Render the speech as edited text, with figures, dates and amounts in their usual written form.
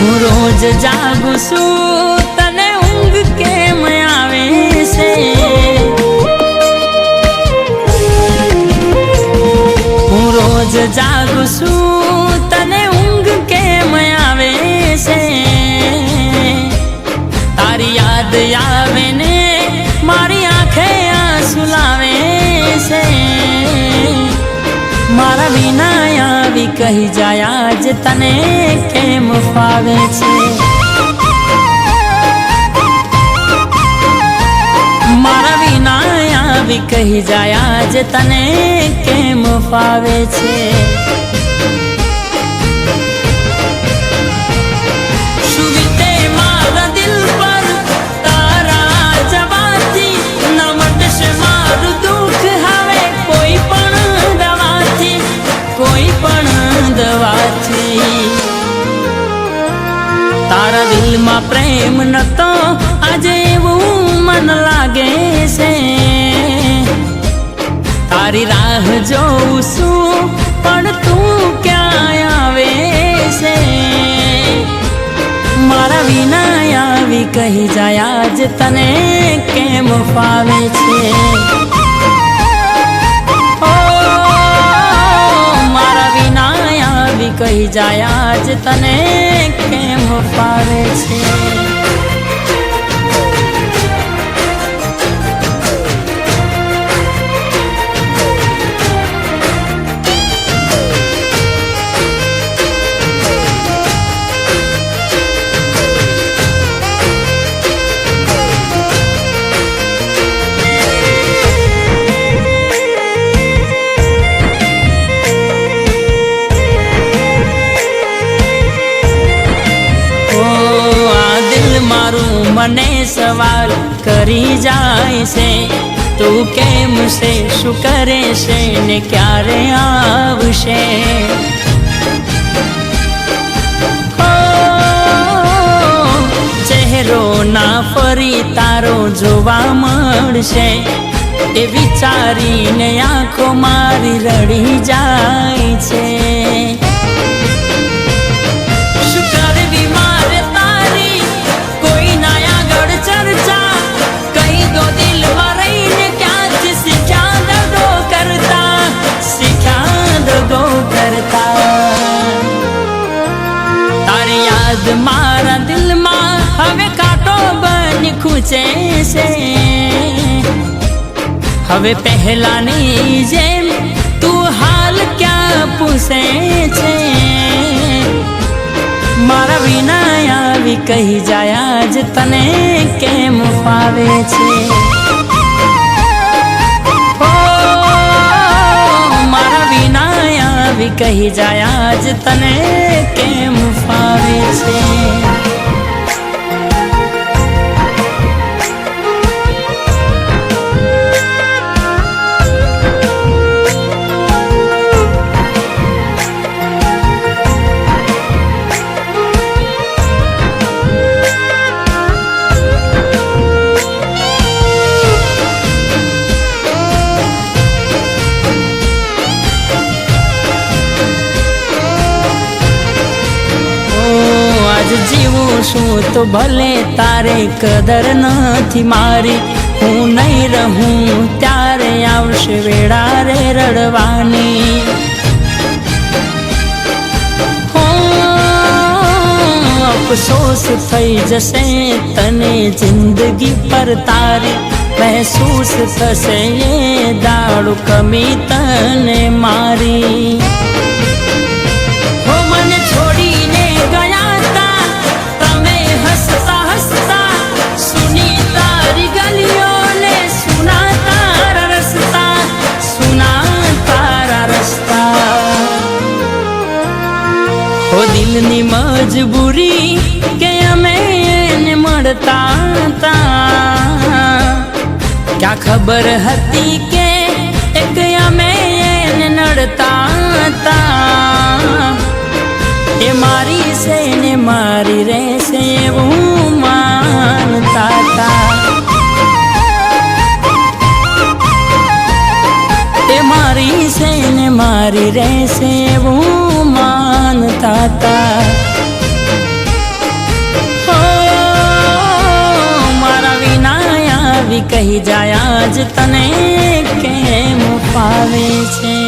હું રોજ જાગું છું તને ઊંઘ કેમ આવે છે? હું રોજ જાગું છું તને ઊંઘ કેમ આવે છે? તારી યાદ આવે ને મારી આંખે આંસુ લાવે છે। મારા વિના આવી કહી જાય આજ તને કેમ ફાવે છે? મારા વિના આવી કહી જાય આજ તને કેમ ફાવે છે? તારા દિલમાં પ્રેમ નતો આજે એવું મન લાગે છે। તારી રાહ જોઉં છું પણ તું ક્યાં આવે છે? મારા વિના આવી કહી જાય આજ તને કેમ ફાવે છે? કહી જાય આજ તને કેમ ફાવે છે? મને સવાલ કરી જાય છે તું કેમ છે શું કરે છે ને ક્યારે આવશે? ચહેરો ના ફરી તારો જોવા મળશે એ વિચારીને આંખો મારી રડી જાય છે। મારા દિલમાં હવે કાંટો બની ખૂંચે છે। હવે પહેલાની જેમ તું હાલ ક્યાં પૂછે છે? મારા વિના આવી કહી જાય આજ તને કેમ ફાવે છે? મારા વિના આવી કહી જાય આજ તને કેમ ફાવે છે? જીવું છું તો ભલે તારે કદર નથી મારી હું નહીં રહું ત્યારે આવશે વેળા રે રડવાની। અફસોસ થઈ જશે તને જિંદગી પર તારી મહેસૂસ થશે એ દાડો કમી તને મારી। મને છોડીને ગયા દિલની મજબૂરી કે અમે એને મળતા હતા ક્યાં ખબર હતી કે એક અમે એને નડતા હતા। એ મારી છે ને મારી રહેશે એવું માનતા હતા। એ મારી છે ને મારી રહેશે એવું માનતા હતા। કહી જાય આજ તને કેમ ફાવે છે।